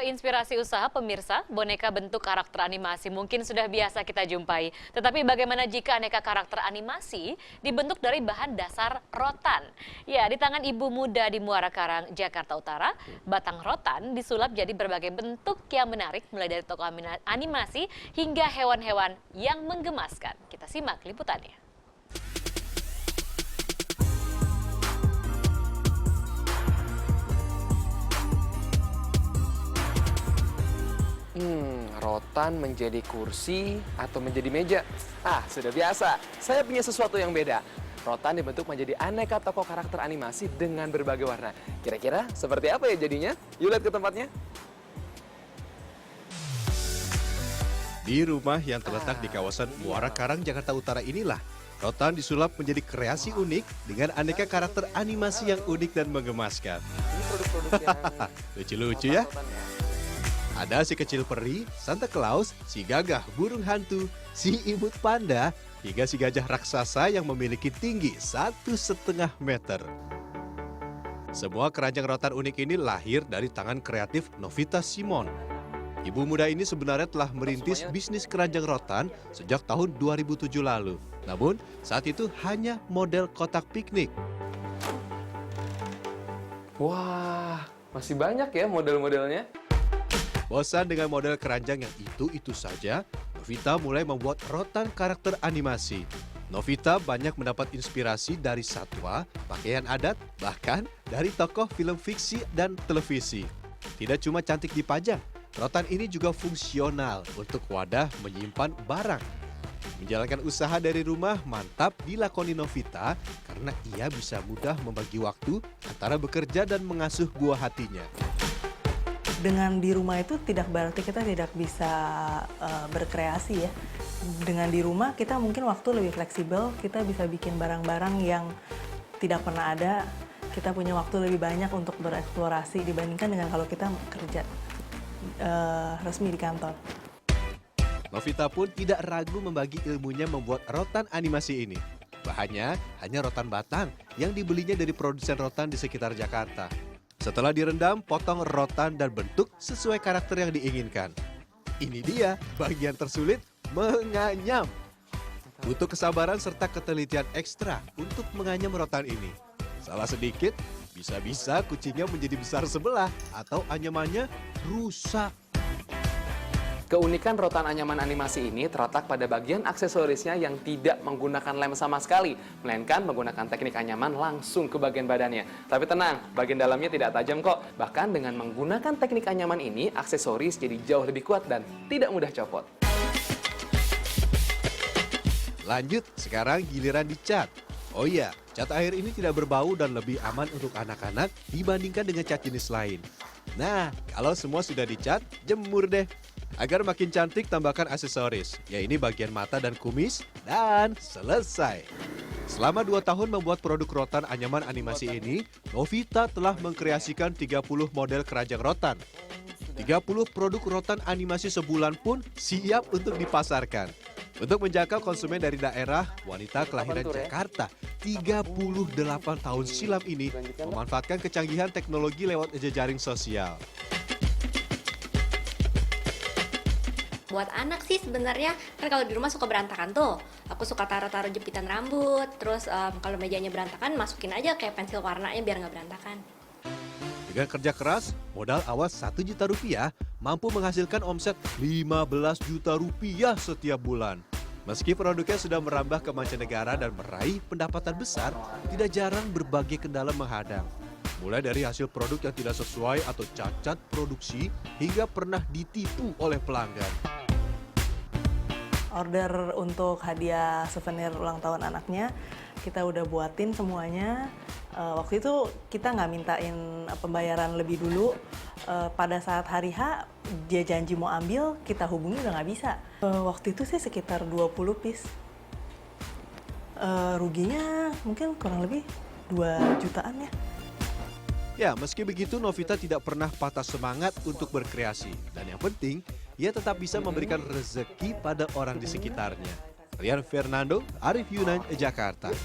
inspirasi usaha pemirsa, boneka bentuk karakter animasi mungkin sudah biasa kita jumpai. Tetapi bagaimana jika aneka karakter animasi dibentuk dari bahan dasar rotan? Ya, di tangan ibu muda di Muara Karang, Jakarta Utara, batang rotan disulap jadi berbagai bentuk yang menarik, mulai dari tokoh animasi hingga hewan-hewan yang menggemaskan. Kita simak liputannya. Rotan menjadi kursi atau menjadi meja? Sudah biasa. Saya punya sesuatu yang beda. Rotan dibentuk menjadi aneka tokoh karakter animasi dengan berbagai warna. Kira-kira seperti apa ya jadinya? Yuk lihat ke tempatnya. Di rumah yang terletak di kawasan Muara Karang, Jakarta Utara inilah, rotan disulap menjadi kreasi unik dengan aneka karakter animasi yang unik dan menggemaskan. Ini produk-produk yang Lucu-lucu ya? Ada si kecil peri, Santa Claus, si gagah burung hantu, si imut panda, hingga si gajah raksasa yang memiliki tinggi 1,5 meter. Semua keranjang rotan unik ini lahir dari tangan kreatif Novita Simon. Ibu muda ini sebenarnya telah merintis bisnis keranjang rotan sejak tahun 2007 lalu. Namun, saat itu hanya model kotak piknik. Wah, masih banyak ya model-modelnya. Bosan dengan model keranjang yang itu-itu saja, Novita mulai membuat rotan karakter animasi. Novita banyak mendapat inspirasi dari satwa, pakaian adat, bahkan dari tokoh film fiksi dan televisi. Tidak cuma cantik dipajang, rotan ini juga fungsional untuk wadah menyimpan barang. Menjalankan usaha dari rumah mantap dilakoni Novita karena ia bisa mudah membagi waktu antara bekerja dan mengasuh buah hatinya. Dengan di rumah itu tidak berarti kita tidak bisa berkreasi ya. Dengan di rumah kita mungkin waktu lebih fleksibel, kita bisa bikin barang-barang yang tidak pernah ada. Kita punya waktu lebih banyak untuk bereksplorasi dibandingkan dengan kalau kita kerja resmi di kantor. Novita pun tidak ragu membagi ilmunya membuat rotan animasi ini. Bahannya hanya rotan batang yang dibelinya dari produsen rotan di sekitar Jakarta. Setelah direndam, potong rotan dan bentuk sesuai karakter yang diinginkan. Ini dia bagian tersulit, menganyam. Butuh kesabaran serta ketelitian ekstra untuk menganyam rotan ini. Salah sedikit, bisa-bisa kucingnya menjadi besar sebelah atau anyamannya rusak. Keunikan rotan anyaman animasi ini terletak pada bagian aksesorisnya yang tidak menggunakan lem sama sekali, melainkan menggunakan teknik anyaman langsung ke bagian badannya. Tapi tenang, bagian dalamnya tidak tajam kok. Bahkan dengan menggunakan teknik anyaman ini, aksesoris jadi jauh lebih kuat dan tidak mudah copot. Lanjut, sekarang giliran dicat. Oh iya, cat air ini tidak berbau dan lebih aman untuk anak-anak dibandingkan dengan cat jenis lain. Nah, kalau semua sudah dicat, jemur deh. Agar makin cantik, tambahkan aksesoris, yaitu bagian mata dan kumis, dan selesai. Selama 2 tahun membuat produk rotan anyaman animasi ini, Novita telah mengkreasikan 30 model keranjang rotan. 30 produk rotan animasi sebulan pun siap untuk dipasarkan. Untuk menjangkau konsumen dari daerah, wanita kelahiran Jakarta 38 tahun silam ini memanfaatkan kecanggihan teknologi lewat jejaring sosial. Buat anak sih sebenarnya, kan kalau di rumah suka berantakan tuh. Aku suka taruh-taruh jepitan rambut, terus kalau mejanya berantakan masukin aja kayak pensil warnanya biar nggak berantakan. Dengan kerja keras, modal awal 1 juta rupiah mampu menghasilkan omset 15 juta rupiah setiap bulan. Meski produknya sudah merambah ke mancanegara dan meraih pendapatan besar, tidak jarang berbagai kendala menghadang. Mulai dari hasil produk yang tidak sesuai atau cacat produksi, hingga pernah ditipu oleh pelanggan. Order untuk hadiah souvenir ulang tahun anaknya, kita udah buatin semuanya. Waktu itu kita nggak mintain pembayaran lebih dulu. Pada saat hari H, dia janji mau ambil, kita hubungi udah nggak bisa. Waktu itu sih sekitar 20 piece. Ruginya mungkin kurang lebih 2 jutaan ya. Ya, meski begitu Novita tidak pernah patah semangat untuk berkreasi. Dan yang penting, ia tetap bisa memberikan rezeki pada orang di sekitarnya. Rian Fernando, Arif Yunan, Jakarta.